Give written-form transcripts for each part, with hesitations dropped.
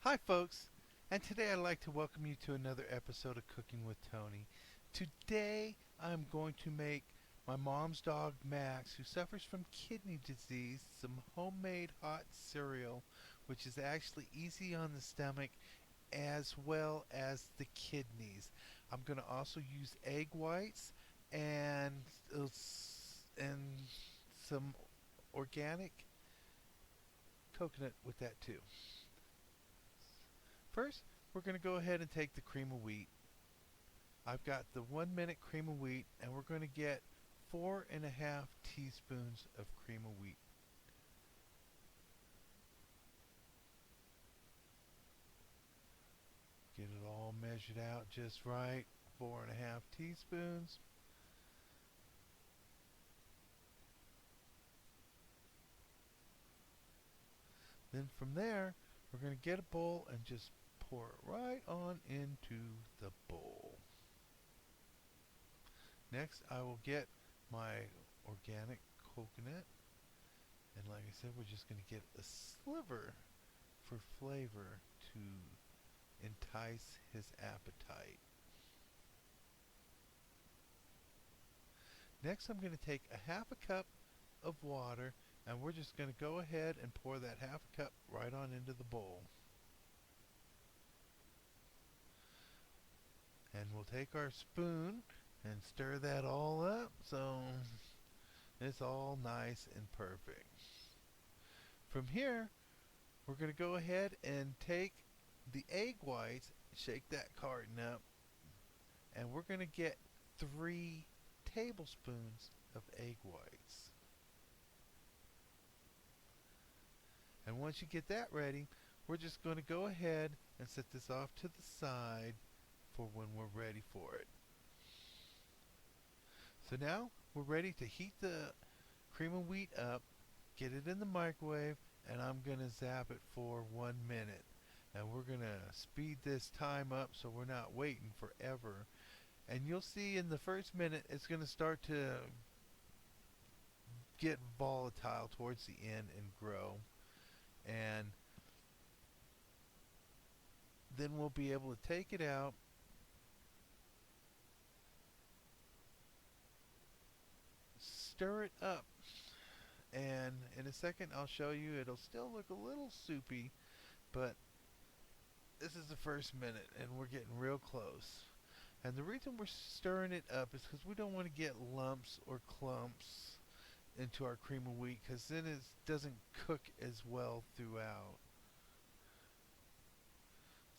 Hi, folks, and today I'd like to welcome you to another episode of Cooking with Tony. Today I'm going to make my mom's dog Max, who suffers from kidney disease, some homemade hot cereal, which is actually easy on the stomach as well as the kidneys. I'm going to also use egg whites and and some organic coconut with that too. First, we're going to go ahead and take the cream of wheat. I've got the 1 minute cream of wheat, and we're going to get 4.5 teaspoons of cream of wheat. Get it all measured out just right. 4.5 teaspoons. Then from there, we're going to get a bowl and just pour it right on into the bowl. Next, I will get my organic coconut. And like I said, we're just going to get a sliver for flavor to entice his appetite. Next, I'm going to take a half a cup of water, and we're just going to go ahead and pour that half a cup right on into the bowl. And we'll take our spoon and stir that all up so it's all nice and perfect. From here, we're going to go ahead and take the egg whites, shake that carton up, and we're going to get 3 tablespoons of egg whites. And once you get that ready, we're just going to go ahead and set this off to the side for when we're ready for it. So now we're ready to heat the cream of wheat up, get it in the microwave, and I'm going to zap it for 1 minute. And we're going to speed this time up so we're not waiting forever. And you'll see in the first minute it's going to start to get volatile towards the end and grow. And then we'll be able to take it out, stir it up, and in a second I'll show you it'll still look a little soupy, but this is the first minute and we're getting real close. And the reason we're stirring it up is because we don't want to get lumps or clumps into our cream of wheat, because then it doesn't cook as well throughout.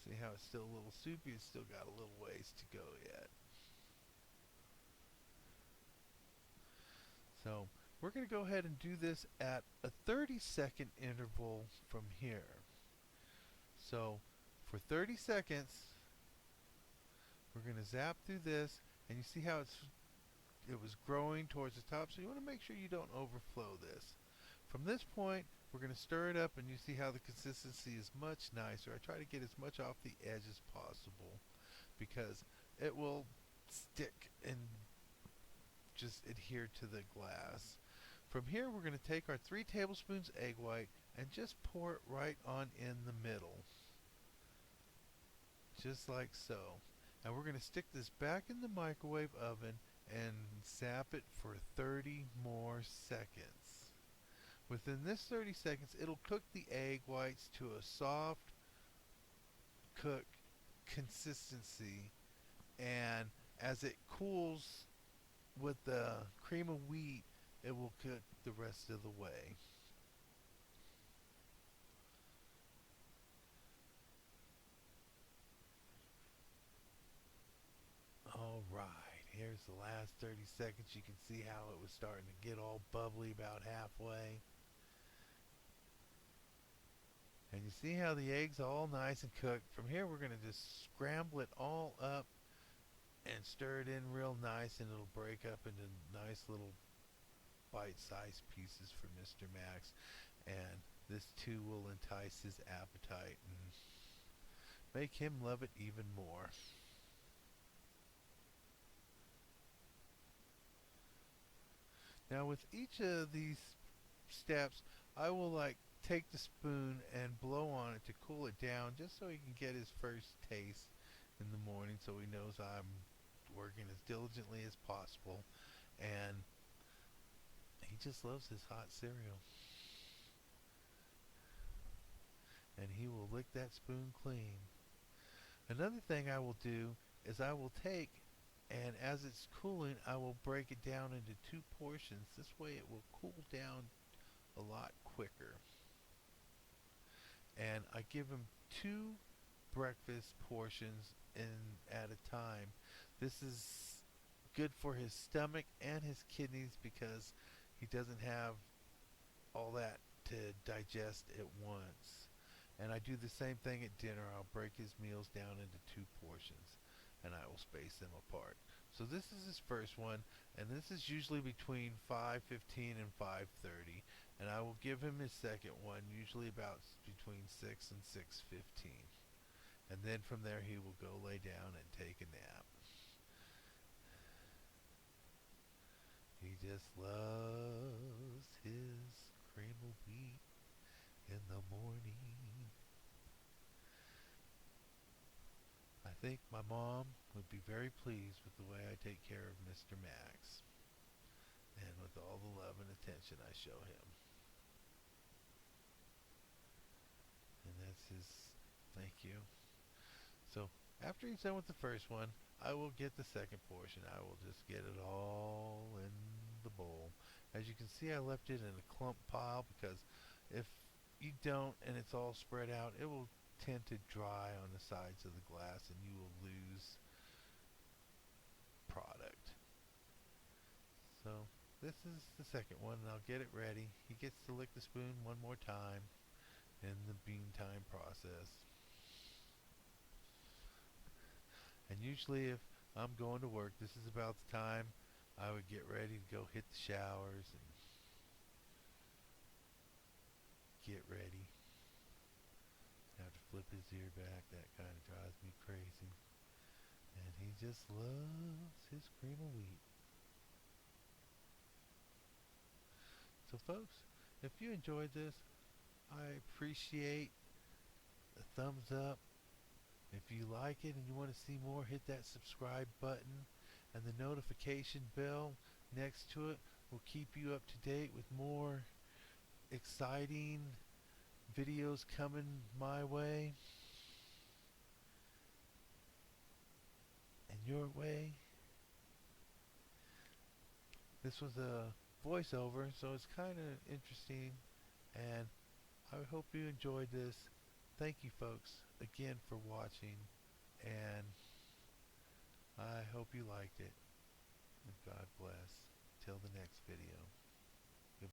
See how it's still a little soupy? It's still got a little ways to go yet. So we're going to go ahead and do this at a 30-second interval from here. So for 30 seconds, we're going to zap through this, and you see how it was growing towards the top, so you want to make sure you don't overflow this. From this point, we're going to stir it up, and you see how the consistency is much nicer. I try to get as much off the edge as possible because it will stick and just adhere to the glass. From here, we're going to take our 3 tablespoons egg white and just pour it right on in the middle, just like so. And we're going to stick this back in the microwave oven and zap it for 30 more seconds. Within this 30 seconds, it'll cook the egg whites to a soft cook consistency, and as it cools with the cream of wheat, it will cook the rest of the way. Alright, here's the last 30 seconds. You can see how it was starting to get all bubbly about halfway. And you see how the eggs are all nice and cooked. From here we're going to just scramble it all up and stir it in real nice, and it'll break up into nice little bite-sized pieces for Mr. Max. And this too will entice his appetite and make him love it even more. Now with each of these steps, I will like take the spoon and blow on it to cool it down just so he can get his first taste in the morning so he knows I'm working as diligently as possible. And he just loves his hot cereal. And he will lick that spoon clean. Another thing I will do is I will take, and as it's cooling, I will break it down into two portions. This way it will cool down a lot quicker. And I give him two breakfast portions in at a time. This is good for his stomach and his kidneys because he doesn't have all that to digest at once. And I do the same thing at dinner. I'll break his meals down into two portions and I will space them apart. So this is his first one, and this is usually between 5:15 and 5:30, and I will give him his second one usually about between 6 and 6:15. And then from there he will go lay down and take a nap. He just loves his cream of wheat in the morning. I think my mom would be very pleased with the way I take care of Mr. Maxx and with all the love and attention I show him. And that's his thank you. So after he's done with the first one, I will get the second portion. I will just get it all in the bowl. As you can see, I left it in a clump pile because if you don't and it's all spread out, it will tend to dry on the sides of the glass and you will lose product. So this is the second one, and I'll get it ready. He gets to lick the spoon one more time in the bean time process. And usually if I'm going to work, this is about the time I would get ready to go hit the showers and get ready. Have to flip his ear back. That kind of drives me crazy. And he just loves his cream of wheat. So folks, if you enjoyed this, I appreciate a thumbs up. If you like it and you want to see more, hit that subscribe button, and the notification bell next to it will keep you up to date with more exciting videos coming my way and your way. This was a voiceover, so it's kind of interesting, and I hope you enjoyed this. Thank you folks again for watching, and I hope you liked it. And God bless. Till the next video.